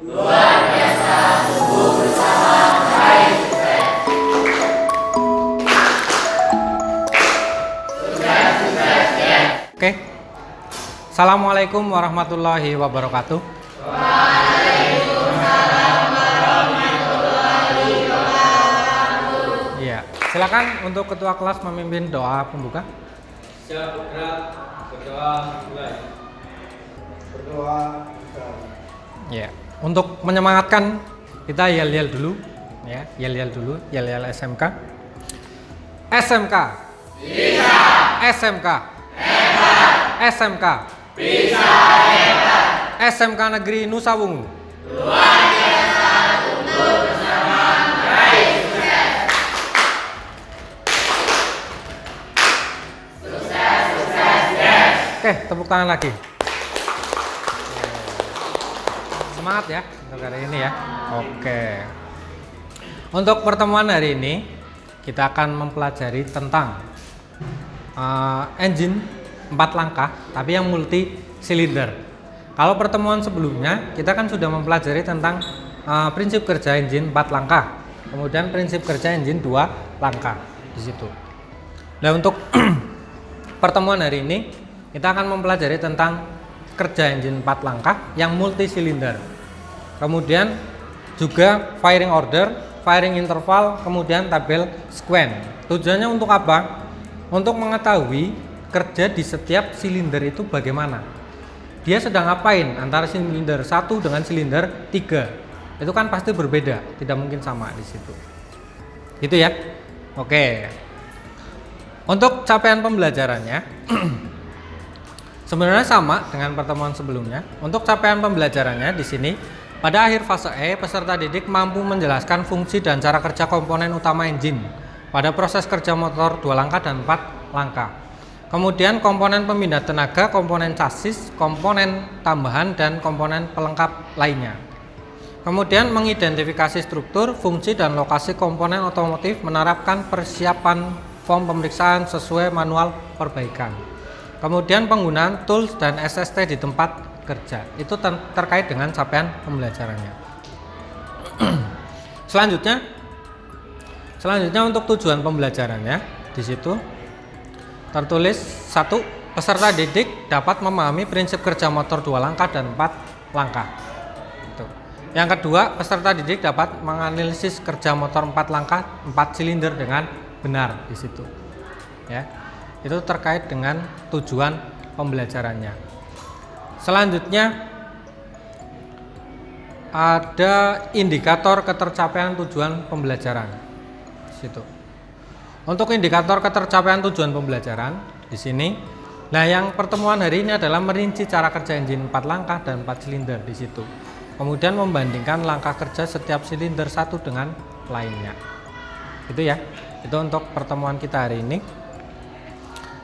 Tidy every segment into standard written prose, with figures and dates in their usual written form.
Oke. Assalamualaikum warahmatullahi wabarakatuh. Waalaikumsalam warahmatullahi wabarakatuh. Iya, silakan untuk ketua kelas memimpin doa pembuka. Siap bergerak, berdoa mulai. Berdoa. Ya, untuk menyemangatkan kita yel-yel dulu, ya, yel-yel dulu, yel-yel SMK. SMK. Bisa. SMK. Hebat. SMK. Bisa hebat. SMK Negeri Nusa Wungu. Luar biasa tumbuh bersama meraih sukses. Sukses, sukses, yes. Oke, tepuk tangan lagi. Semangat ya untuk hari ini ya. Oke. Untuk pertemuan hari ini kita akan mempelajari tentang engine 4 langkah tapi yang multi silinder. Kalau pertemuan sebelumnya kita kan sudah mempelajari tentang prinsip kerja engine 4 langkah. Kemudian prinsip kerja engine 2 langkah di situ. Nah, untuk pertemuan hari ini kita akan mempelajari tentang kerja engine 4 langkah yang multi silinder. Kemudian juga firing order, firing interval, kemudian tabel sequence. Tujuannya untuk apa? Untuk mengetahui kerja di setiap silinder itu bagaimana. Dia sedang ngapain antara silinder 1 dengan silinder 3. Itu kan pasti berbeda, tidak mungkin sama di situ. Gitu ya. Oke. Untuk capaian pembelajarannya sebenarnya sama dengan pertemuan sebelumnya. Untuk capaian pembelajarannya di sini pada akhir fase E, peserta didik mampu menjelaskan fungsi dan cara kerja komponen utama engine pada proses kerja motor 2 langkah dan 4 langkah. Kemudian komponen pemindah tenaga, komponen chassis, komponen tambahan, dan komponen pelengkap lainnya. Kemudian mengidentifikasi struktur, fungsi, dan lokasi komponen otomotif, menerapkan persiapan form pemeriksaan sesuai manual perbaikan. Kemudian penggunaan tools dan SST di tempat kerja. Itu terkait dengan capaian pembelajarannya. Selanjutnya untuk tujuan pembelajarannya di situ tertulis 1. Peserta didik dapat memahami prinsip kerja motor 2 langkah dan 4 langkah. Itu. Yang kedua, peserta didik dapat menganalisis kerja motor 4 langkah 4 silinder dengan benar di situ. Ya. Itu terkait dengan tujuan pembelajarannya. Selanjutnya ada indikator ketercapaian tujuan pembelajaran. Situ. Untuk indikator ketercapaian tujuan pembelajaran di sini. Nah, yang pertemuan hari ini adalah merinci cara kerja engine 4 langkah dan 4 silinder di situ. Kemudian membandingkan langkah kerja setiap silinder satu dengan lainnya. Itu ya. Itu untuk pertemuan kita hari ini.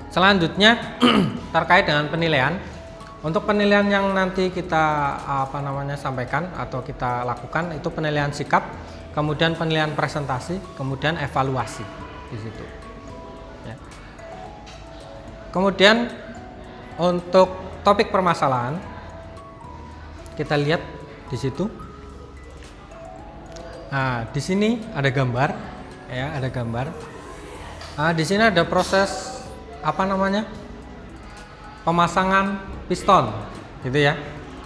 Selanjutnya terkait dengan penilaian. Untuk penilaian yang nanti kita sampaikan atau kita lakukan itu penilaian sikap, kemudian penilaian presentasi, kemudian evaluasi di situ. Ya. Kemudian untuk topik permasalahan kita lihat di situ. Nah, di sini ada gambar, ya, ada gambar. Nah, di sini ada proses pemasangan piston, gitu ya,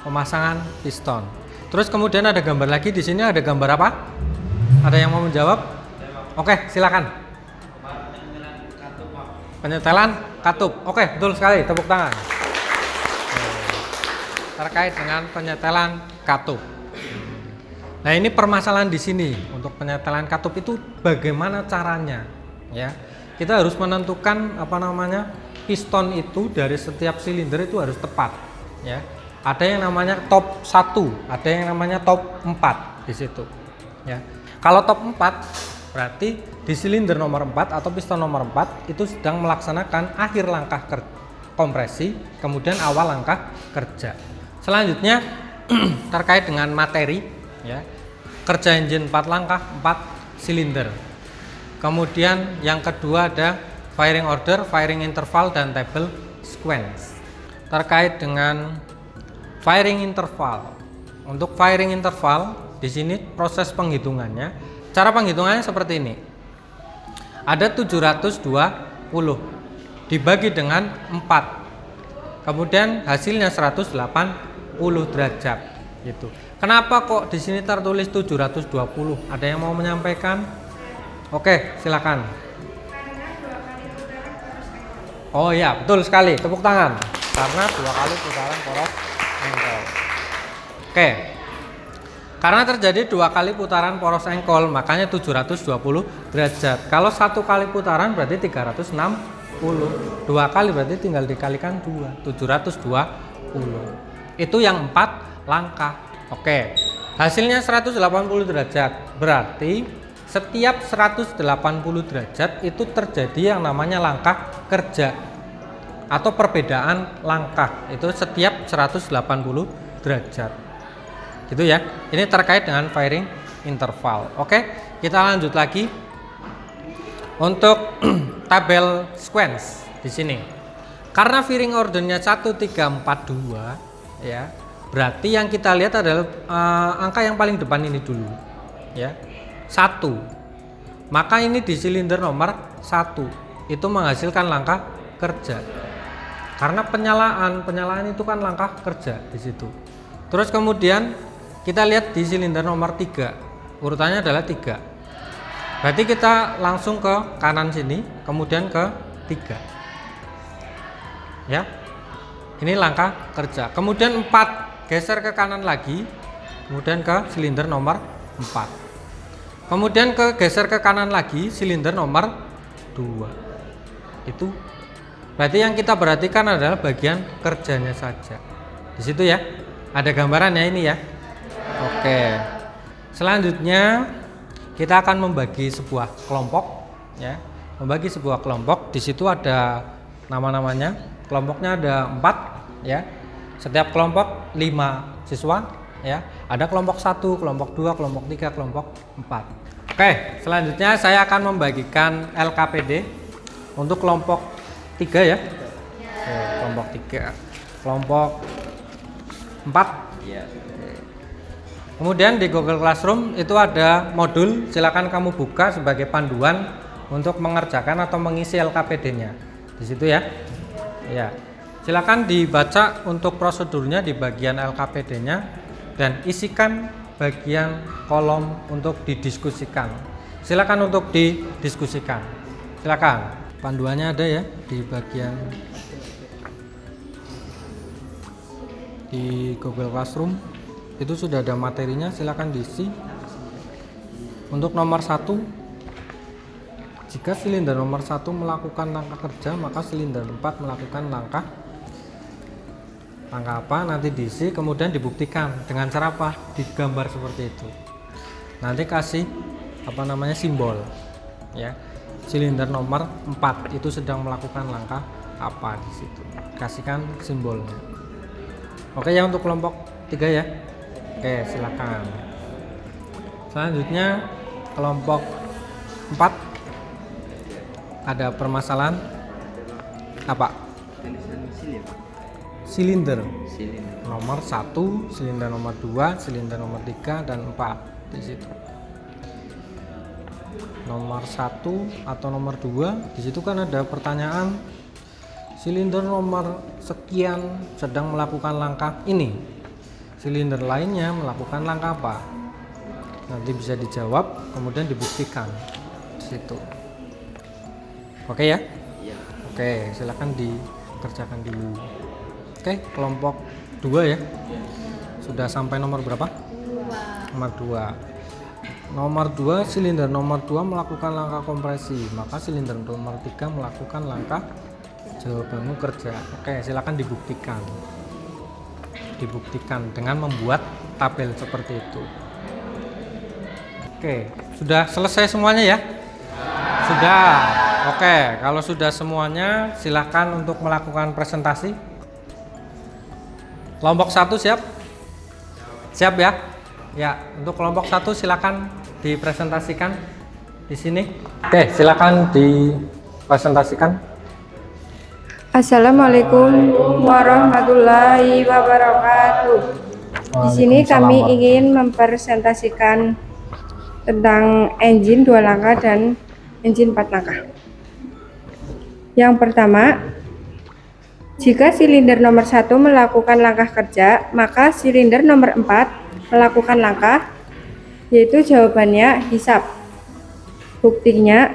pemasangan piston. Terus kemudian ada gambar lagi di sini, ada gambar apa? Ada yang mau menjawab? Oke, silakan. Penyetelan katup. Oke, betul sekali, tepuk tangan. Terkait dengan penyetelan katup. Nah, ini permasalahan di sini untuk penyetelan katup itu bagaimana caranya, ya? Kita harus menentukan piston itu dari setiap silinder itu harus tepat, ya. Ada yang namanya top 1, ada yang namanya top 4 di situ, ya. Kalau top 4 berarti di silinder nomor 4 atau piston nomor 4 itu sedang melaksanakan akhir langkah kompresi, kemudian awal langkah kerja. Selanjutnya terkait dengan materi, ya. Kerja engine 4 langkah 4 silinder. Kemudian yang kedua ada firing order, firing interval, dan table sequence. Terkait dengan firing interval, Untuk firing interval di sini proses penghitungannya, cara penghitungannya seperti ini. Ada 720 dibagi dengan 4. Kemudian hasilnya 180 derajat gitu. Kenapa kok di sini tertulis 720? Ada yang mau menyampaikan? Oke, silakan. Oh ya, betul sekali. Tepuk tangan. Karena 2 kali putaran poros engkol. Oke. Karena terjadi 2 kali putaran poros engkol, makanya 720 derajat. Kalau 1 kali putaran berarti 360. 2 kali berarti tinggal dikalikan 2, 720. Itu yang 4 langkah. Oke. Hasilnya 180 derajat. Berarti setiap 180 derajat itu terjadi yang namanya langkah kerja atau perbedaan langkah. Itu setiap 180 derajat. Gitu ya. Ini terkait dengan firing interval. Oke, kita lanjut lagi untuk tabel sequence di sini. Karena firing ordernya 1 3 4 2 ya. Berarti yang kita lihat adalah angka yang paling depan ini dulu. Ya. 1. Maka ini di silinder nomor 1 itu menghasilkan langkah kerja. Karena penyalaan itu kan langkah kerja di situ. Terus kemudian kita lihat di silinder nomor 3, urutannya adalah 3. Berarti kita langsung ke kanan sini, kemudian ke 3. Ya. Ini langkah kerja. Kemudian 4 geser ke kanan lagi, kemudian ke silinder nomor 4. Kemudian geser ke kanan lagi, silinder nomor 2. Itu berarti yang kita perhatikan adalah bagian kerjanya saja. Di situ ya. Ada gambarannya ini ya. Oke. Selanjutnya kita akan membagi sebuah kelompok ya. Membagi sebuah kelompok, di situ ada nama-namanya. Kelompoknya ada 4 ya. Setiap kelompok 5 siswa ya. Ada kelompok 1, kelompok 2, kelompok 3, kelompok 4. Oke, selanjutnya saya akan membagikan LKPD untuk kelompok 3 ya. Oke, kelompok 3. Kelompok 4. Iya. Kemudian di Google Classroom itu ada modul, silakan kamu buka sebagai panduan untuk mengerjakan atau mengisi LKPD-nya. Di situ ya. Ya. Silakan dibaca untuk prosedurnya di bagian LKPD-nya dan isikan bagian kolom untuk didiskusikan. Silakan untuk didiskusikan. Silakan. Panduannya ada ya di bagian di Google Classroom. Itu sudah ada materinya, silakan diisi. Untuk nomor 1, jika silinder nomor 1 melakukan langkah kerja, maka silinder 4 melakukan langkah apa nanti diisi, kemudian dibuktikan dengan cara apa? Digambar seperti itu. Nanti kasih simbol ya. Silinder nomor 4 itu sedang melakukan langkah apa di situ. Kasihkan simbolnya. Oke ya, untuk kelompok 3 ya. Oke, silakan. Selanjutnya kelompok 4 ada permasalahan apa? Silinder nomor 1, silinder nomor 2, silinder nomor 3 dan 4 di situ. Nomor 1 atau nomor 2 di situ kan ada pertanyaan silinder nomor sekian sedang melakukan langkah ini. Silinder lainnya melakukan langkah apa? Nanti bisa dijawab kemudian dibuktikan di situ. Oke ya? Iya. Oke, silakan dikerjakan dulu. Oke, kelompok 2 ya. Sudah sampai nomor berapa? 2. Nomor 2. Nomor 2, silinder nomor 2 melakukan langkah kompresi, maka silinder nomor 3 melakukan langkah jawabanmu kerja. Oke, silakan dibuktikan. Dibuktikan dengan membuat tabel seperti itu. Oke, sudah selesai semuanya ya? Sudah. Oke, kalau sudah semuanya silakan untuk melakukan presentasi. Kelompok 1 siap? Siap ya? Ya, untuk kelompok 1 silakan dipresentasikan di sini. Oke, silakan dipresentasikan. Assalamualaikum warahmatullahi wabarakatuh. Di sini kami ingin mempresentasikan tentang engine 2 langkah dan engine 4 langkah. Yang pertama, jika silinder nomor 1 melakukan langkah kerja, maka silinder nomor 4 melakukan langkah, yaitu jawabannya hisap. Buktinya,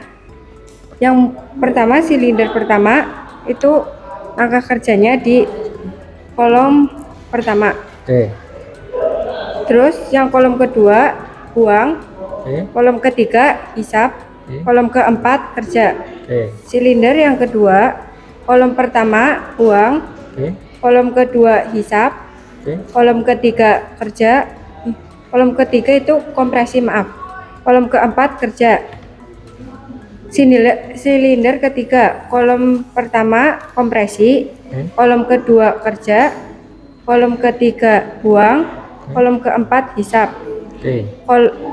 yang pertama, silinder pertama itu langkah kerjanya di kolom pertama. Oke. Terus yang kolom kedua buang, Oke. kolom ketiga hisap, Oke. kolom keempat kerja. Oke. Silinder yang kedua, kolom pertama buang, Oke. kolom kedua hisap, Oke. kolom ketiga kerja, kolom ketiga itu kompresi, maaf, kolom keempat kerja. Silinder ketiga, kolom pertama kompresi, kolom kedua kerja, kolom ketiga buang, kolom keempat hisap. Oke.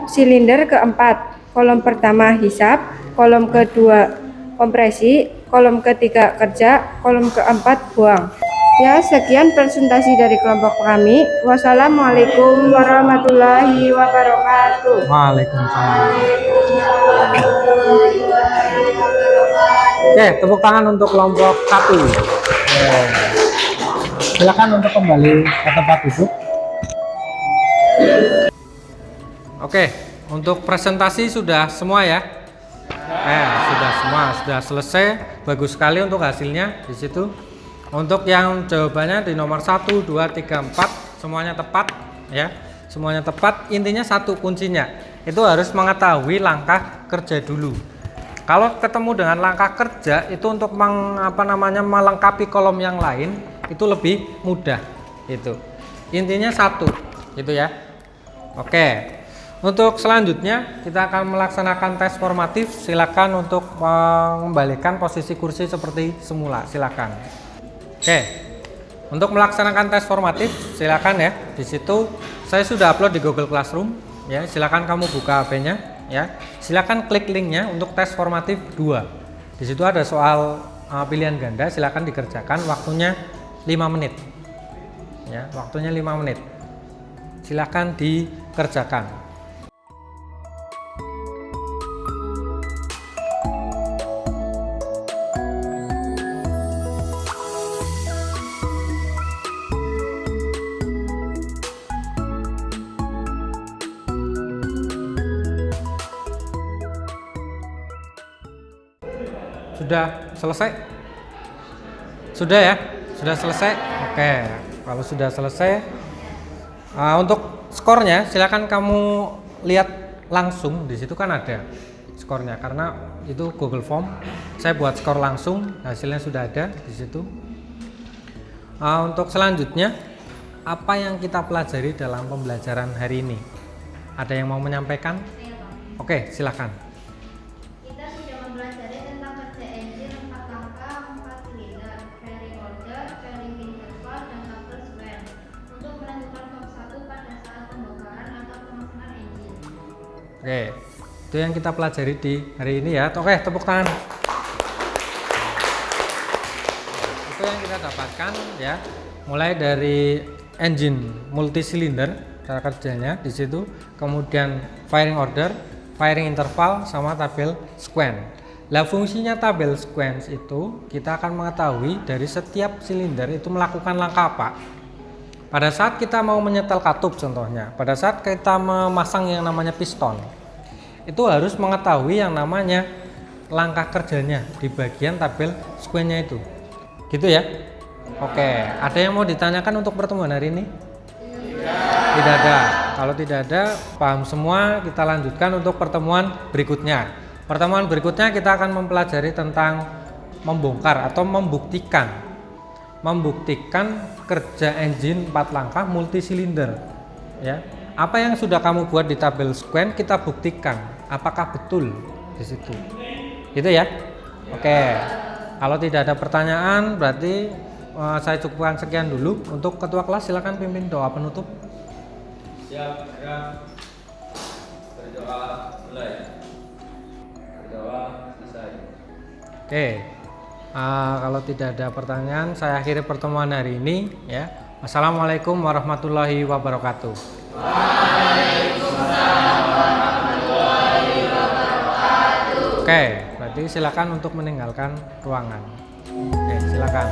Silinder keempat, kolom pertama hisap, kolom kedua kompresi, kolom ketiga kerja, kolom keempat buang. Ya, sekian presentasi dari kelompok kami. Wassalamualaikum warahmatullahi wabarakatuh. Waalaikumsalam. Oke, tepuk tangan untuk kelompok 1. Silakan untuk kembali ke tempat duduk. Oke, untuk presentasi sudah semua ya. Sudah semua, sudah selesai. Bagus sekali untuk hasilnya di situ. Untuk yang jawabannya di nomor 1, 2, 3, 4 semuanya tepat ya. Semuanya tepat. Intinya satu kuncinya. Itu harus mengetahui langkah kerja dulu. Kalau ketemu dengan langkah kerja itu untuk melengkapi kolom yang lain itu lebih mudah. Itu. Intinya satu, gitu ya. Oke. Untuk selanjutnya kita akan melaksanakan tes formatif. Silakan untuk mengembalikan posisi kursi seperti semula. Silakan. Oke. Untuk melaksanakan tes formatif, silakan ya. Di situ saya sudah upload di Google Classroom. Ya, silakan kamu buka HP-nya. Ya, silakan klik linknya untuk tes formatif 2. Di situ ada soal pilihan ganda. Silakan dikerjakan. Waktunya 5 menit. Ya, waktunya 5 menit. Silakan dikerjakan. Sudah selesai? Sudah ya? Sudah selesai? Oke, kalau sudah selesai, untuk skornya silakan kamu lihat langsung. Di situ kan ada skornya karena itu Google Form. Saya buat skor langsung, hasilnya sudah ada di situ. Untuk selanjutnya, apa yang kita pelajari dalam pembelajaran hari ini? Ada yang mau menyampaikan? Oke, silakan. Oke, itu yang kita pelajari di hari ini ya. Oke, tepuk tangan. Itu yang kita dapatkan ya. Mulai dari engine multisilinder cara kerjanya di situ, kemudian firing order, firing interval sama tabel sequence. Lah fungsinya tabel sequence itu kita akan mengetahui dari setiap silinder itu melakukan langkah apa. Pada saat kita mau menyetel katup contohnya, pada saat kita memasang yang namanya piston, itu harus mengetahui yang namanya langkah kerjanya di bagian tabel sequence-nya itu. Gitu ya. Oke, ada yang mau ditanyakan untuk pertemuan hari ini? Tidak ada. Kalau tidak ada, paham semua, kita lanjutkan untuk pertemuan berikutnya. Pertemuan berikutnya kita akan mempelajari tentang membongkar atau membuktikan kerja engine 4 langkah multisilinder ya. Apa yang sudah kamu buat di tabel sequence kita buktikan apakah betul di situ. Gitu ya. Oke. Kalau tidak ada pertanyaan berarti saya cukupkan sekian dulu. Untuk ketua kelas silakan pimpin doa penutup. Siap, gerak. Berdoa mulai. Berdoa selesai. Oke. Kalau tidak ada pertanyaan, saya akhiri pertemuan hari ini ya. Wassalamualaikum warahmatullahi wabarakatuh. Oke, berarti silakan untuk meninggalkan ruangan. Oke, silakan.